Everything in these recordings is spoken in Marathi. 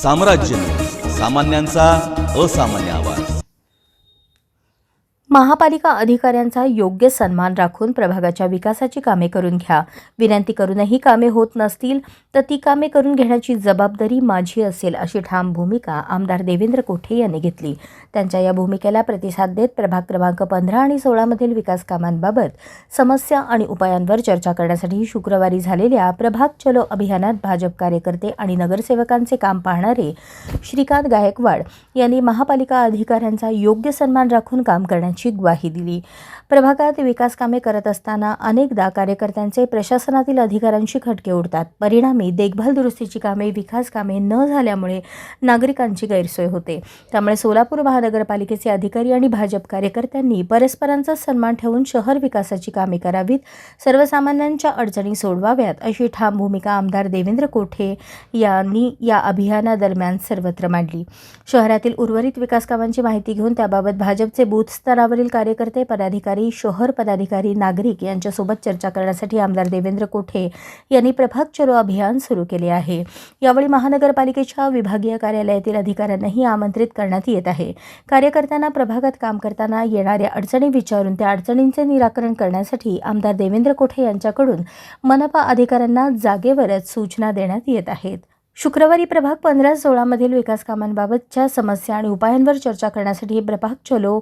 साम्राज्य, सामान्यांचा असामान्य आवाज। महापालिका अधिकाऱ्यांचा योग्य सन्मान राखून प्रभागाच्या विकासाची कामे करून घ्या। विनंती करूनही कामे होत नसतील तर ती कामे करून घेण्याची जबाबदारी माझी असेल, अशी ठाम भूमिका आमदार देवेंद्र कोठे यांनी घेतली। त्यांच्या या भूमिकेला प्रतिसाद देत प्रभाग क्रमांक 15 आणि 16 मधील विकास कामांबाबत समस्या आणि उपायांवर चर्चा करण्यासाठी शुक्रवारी झालेल्या प्रभाग चलो अभियानात भाजप कार्यकर्ते आणि नगरसेवकांचे काम पाहणारे श्रीकांत गायकवाड यांनी महापालिका अधिकाऱ्यांचा योग्य सन्मान राखून काम करण्याची ग्वाही दिली। प्रभागात विकास कामे करत असताना अनेकदा कार्यकर्त्यांचे प्रशासनातील अधिकाऱ्यांशी खटके उडतात। परिणामी देखभाल दुरुस्तीची कामे, विकास कामे न झाल्यामुळे नागरिकांची गैरसोय होते। त्यामुळे सोलापूर महानगरपालिकेचे अधिकारी आणि भाजप कार्यकर्त्यांनी परस्परांचा सन्मान ठेवून शहर विकासाची कामे करावीत, सर्वसामान्यांच्या अडचणी सोडवाव्यात, अशी ठाम भूमिका आमदार देवेंद्र कोठे यांनी या अभियानादरम्यान सर्वत्र मांडली। शहरातील उर्वरित विकास कामांची माहिती घेऊन त्याबाबत भाजपचे बूथ स्तरावरील कार्यकर्ते, पदाधिकारी, शहर पदाधिकारी, नागरिक यांच्यासोबत चर्चा करण्यासाठी आमदार देवेंद्र कोठे यांनी प्रभाग चलो अभियान सुरू केले आहे। यावेळी महानगरपालिकेच्या विभागीय कार्यालयातील अधिकाऱ्यांनाही आमंत्रित करण्यात येत आहे। कार्यकर्त्यांना प्रभागात काम करताना येणाऱ्या अडचणी विचारून त्या अडचणींचे निराकरण करण्यासाठी आमदार देवेंद्र कोठे यांच्याकडून मनपा अधिकाऱ्यांना जागेवरच सूचना देण्यात येत आहेत। शुक्रवारी प्रभाग 15-16 मधील विकास कामांबाबतच्या समस्या आणि उपायांवर चर्चा करण्यासाठी प्रभाग चलो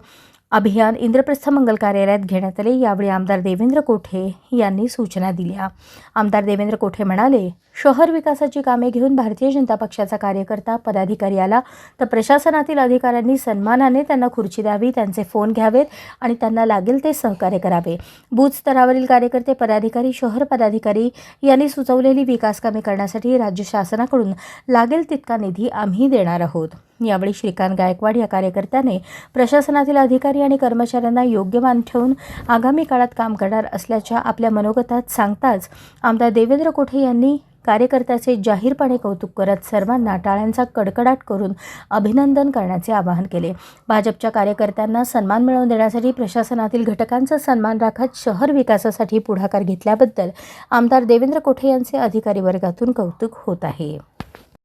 अभियान इंद्रप्रस्थ मंगल कार्यालयात घेण्यात आले। यावेळी आमदार देवेंद्र कोठे यांनी सूचना दिल्या। आमदार देवेंद्र कोठे म्हणाले, शहर विकासाची कामे घेऊन भारतीय जनता पक्षाचा कार्यकर्ता, पदाधिकारी आला तर प्रशासनातील अधिकाऱ्यांनी सन्मानाने त्यांना खुर्ची द्यावी, त्यांचे फोन घ्यावेत आणि त्यांना लागेल ते सहकार्य करावे। बूथ स्तरावरील कार्यकर्ते, पदाधिकारी, शहर पदाधिकारी यांनी सुचवलेली विकास कामे करण्यासाठी राज्य शासनाकडून लागेल तितका निधी आम्ही देणार आहोत। यावेळी श्रीकांत गायकवाड या कार्यकर्त्याने प्रशासनातील अधिकारी आणि कर्मचाऱ्यांना योग्य मान ठेवून आगामी काळात काम करणार असल्याच्या आपल्या मनोगतात सांगताच आमदार देवेंद्र कोठे यांनी कार्यकर्त्याचे जाहीरपणे कौतुक करत सर्वांना टाळ्यांचा कडकडाट करून अभिनंदन करण्याचे आवाहन केले। भाजपच्या कार्यकर्त्यांना सन्मान मिळवून देण्यासाठी प्रशासनातील घटकांचा सन्मान राखत शहर विकासासाठी पुढाकार घेतल्याबद्दल आमदार देवेंद्र कोठे यांचे अधिकारी वर्गातून कौतुक होत आहे।